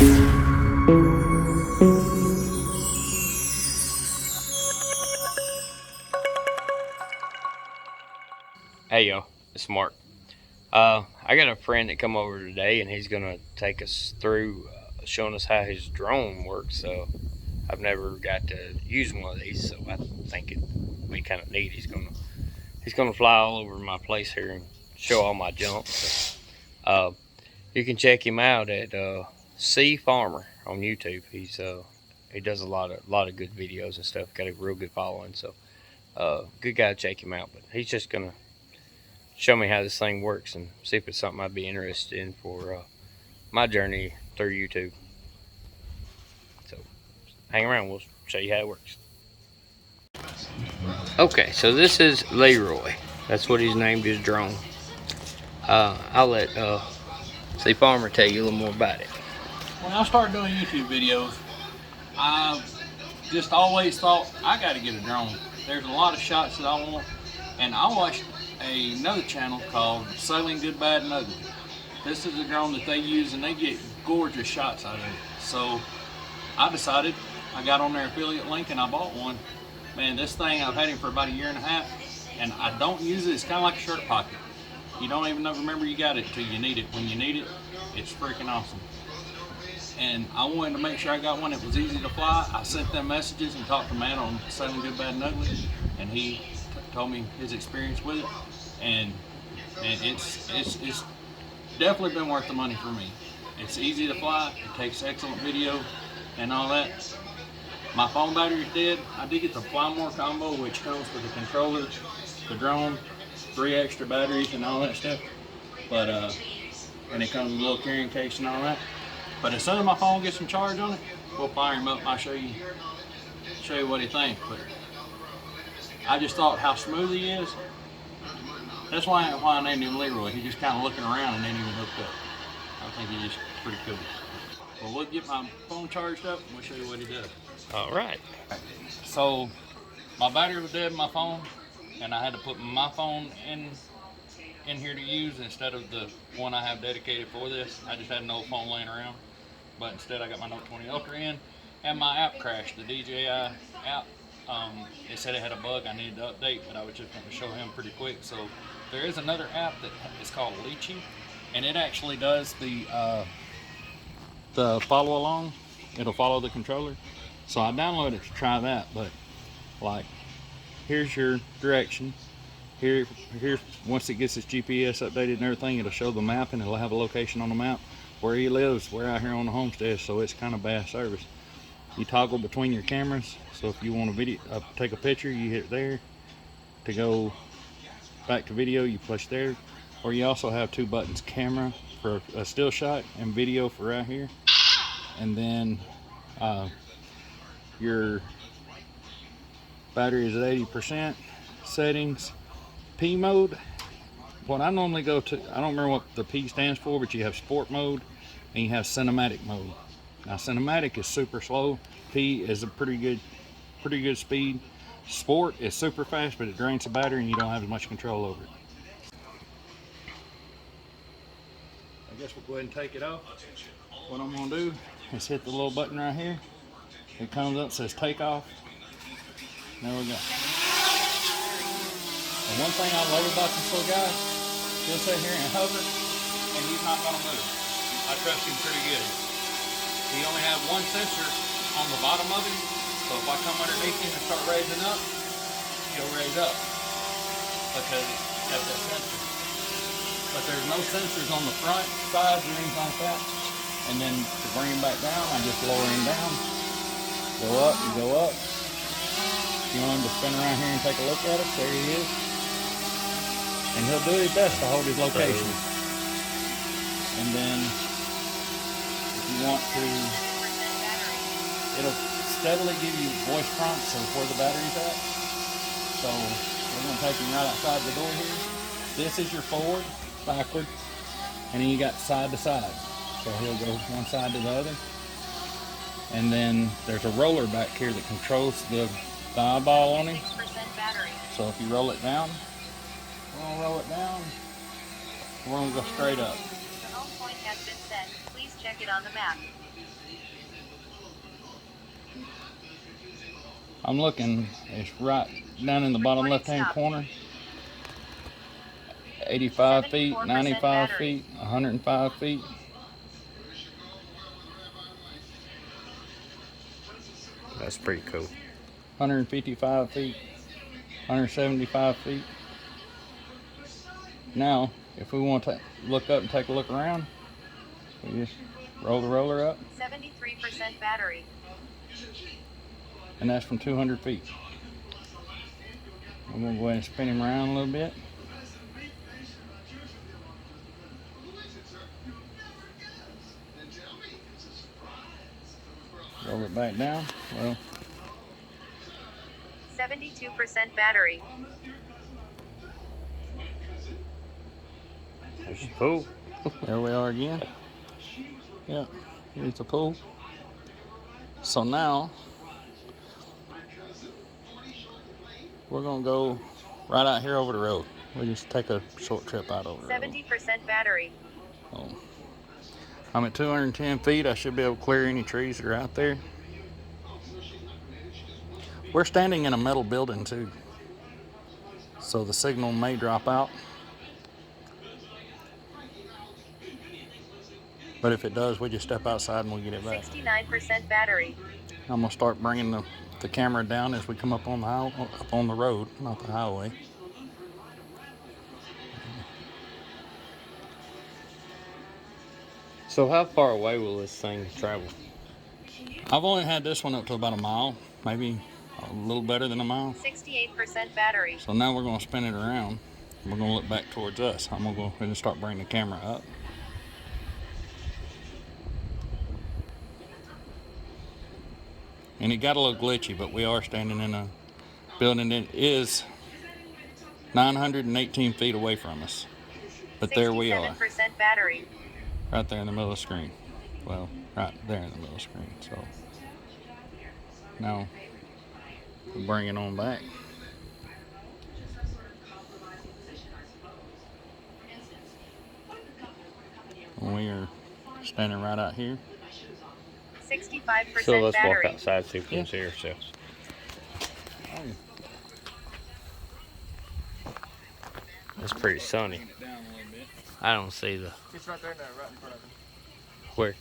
Hey y'all, it's Mark. I got a friend that come over today, and he's gonna take us through showing us how his drone works. I've never got to use one of these, so I think it'd be kind of neat. He's gonna fly all over my place here and show all my junk. So, you can check him out at C Farmer on YouTube. He does a lot of good videos and stuff. Got a real good following, so good guy to check him out. But he's just gonna show me how this thing works and see if it's something I'd be interested in for my journey through YouTube. So hang around, we'll show you how it works. Okay, so this is Leroy. That's what he's named his drone. I'll let C Farmer tell you a little more about it. When I started doing YouTube videos, I just always thought I got to get a drone. There's a lot of shots that I want, and I watched another channel called Sailing Good, Bad, and Ugly. This is a drone that they use, and they get gorgeous shots out of it. So I decided, I got on their affiliate link and I bought one. Man, this thing, I've had him for about 1.5 years, and I don't use it. It's kind of like a shirt pocket. You don't even remember you got it until you need it. When you need it, it's freaking awesome. And I wanted to make sure I got one that was easy to fly. I sent them messages and talked to Matt on Sailing Good, Bad, and Ugly, and he told me his experience with it, and it's definitely been worth the money for me. It's easy to fly, it takes excellent video and all that. My phone battery is dead. I did get the Fly More combo, which comes with the controller, the drone, 3 extra batteries and all that stuff. But and it comes with a little carrying case and all that. But as soon as my phone gets some charge on it, we'll fire him up and I'll show you what he thinks. But I just thought how smooth he is. That's why I named him Leroy. He's just kind of looking around and ain't even hooked up. I think he's just pretty cool. Well, we'll get my phone charged up and we'll show you what he does. All right. So my battery was dead in my phone, and I had to put my phone in here to use instead of the one I have dedicated for this. I just had an old phone laying around, but instead I got my Note 20 Ultra in, and my app crashed, the DJI app. It said it had a bug I needed to update, but I was just going to show him pretty quick. So there is another app that is called Lychee, and it actually does the follow along. It'll follow the controller. So I downloaded it to try that, but like, here's your direction. Here, once it gets its GPS updated and everything, it'll show the map, and it'll have a location on the map where he lives. We're out here on the homestead, so it's kind of bad service. You toggle between your cameras, so if you want to take a picture, you hit there. To go back to video, you push there. Or you also have 2 buttons, camera for a still shot and video for right here. And then your battery is at 80%. Settings, P mode. What I normally go to, I don't remember what the P stands for, but you have sport mode and you have cinematic mode. Now cinematic is super slow. P is a pretty good speed. Sport is super fast, but it drains the battery and you don't have as much control over it. I guess we'll go ahead and take it off. What I'm gonna do is hit the little button right here. It comes up, says take off. There we go. And one thing I love about this little guy, he'll sit here and hover, and he's not gonna move. I trust him pretty good. He only has one sensor on the bottom of him, so if I come underneath him and start raising up, he'll raise up because it's got that sensor. But there's no sensors on the front, sides, or anything like that. And then to bring him back down, I just lower him down. Go up, you go up. If you want him to spin around here and take a look at it, there he is. And he'll do his best to hold his location. And then if you want to, it'll steadily give you voice prompts of where the battery's at. So we're going to take him right outside the door here. This is your forward, backward, and then you got side to side. So he'll go one side to the other. And then there's a roller back here that controls the eyeball on him. So if you roll it down, we're going to roll it down. We're going to go straight up. The home point has been set. Please check it on the map. I'm looking, it's right down in the bottom left-hand corner. 85 feet, 95 feet, 105 feet. That's pretty cool. 155 feet, 175 feet. Now, if we want to look up and take a look around, we just roll the roller up. 73% battery. And that's from 200 feet. I'm going to go ahead and spin him around a little bit. Roll it back down. Well, 72% battery. There's your pool. there we are again. Yep, here's the pool. So now, we're going to go right out here over the road. We'll just take a short trip out over the road. 70% battery. So, I'm at 210 feet. I should be able to clear any trees that are out there. We're standing in a metal building too, so the signal may drop out. But if it does, we just step outside and we'll get it back. 69% battery. I'm gonna start bringing the camera down as we come up on the road, not the highway. So how far away will this thing travel? I've only had this one up to about a mile, maybe a little better than a mile. 68% battery. So now we're gonna spin it around. We're gonna look back towards us. I'm gonna go ahead and start bringing the camera up. And it got a little glitchy, but we are standing in a building that is 918 feet away from us. But there we are, 67% battery. right there in the middle of the screen. Well, right there in the middle of the screen. So now we'll bring it on back. We are standing right out here. 65% So let's battery. walk outside, see if we can see ourselves. It's pretty sunny. I don't see the. It's right there now, right in front of him. Where?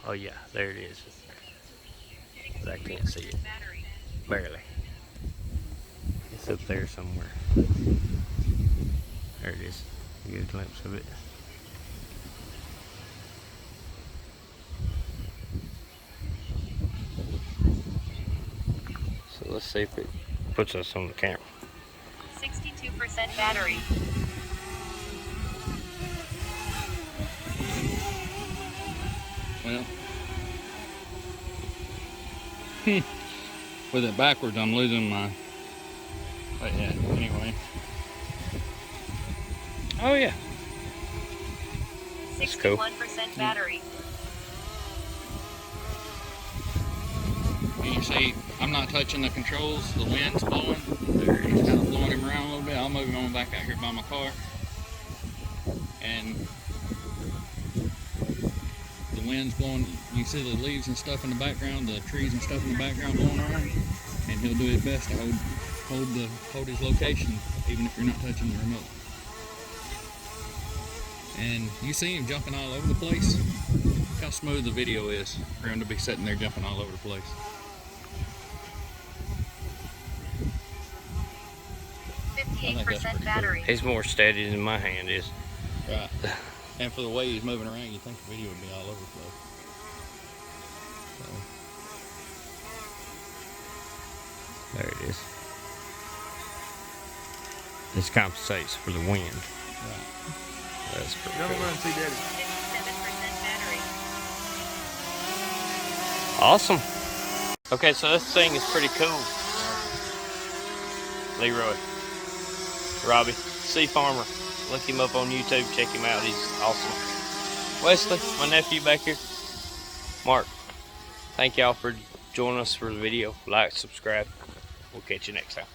Oh yeah, there it is. But I can't see it. Barely. It's up there somewhere. There it is. You get a glimpse of it. So let's see if it puts us on the camera. 62% battery. Well, with it backwards, I'm losing my. But yeah, anyway. Oh yeah. 61% battery. And you see, I'm not touching the controls. The wind's blowing. It's kind of blowing him around a little bit. I'll move him on back out here by my car. And the wind's blowing. You see the leaves and stuff in the background, the trees and stuff in the background blowing around. And he'll do his best to hold his location, even if you're not touching the remote. And you see him jumping all over the place. Look how smooth the video is for him to be sitting there jumping all over the place. I think that's 58% pretty battery. He's more steady than my hand is. cool. Right. And for the way he's moving around, you'd think the video would be all over the place. So. There it is. This compensates for the wind. Right. That's pretty Never cool. run see Daddy. 57% battery. Awesome. Okay, so this thing is pretty cool. Leroy, Robbie, Sea Farmer. Look him up on YouTube. Check him out. He's awesome. Wesley, my nephew back here. Mark, thank y'all for joining us for the video. Like, subscribe. We'll catch you next time.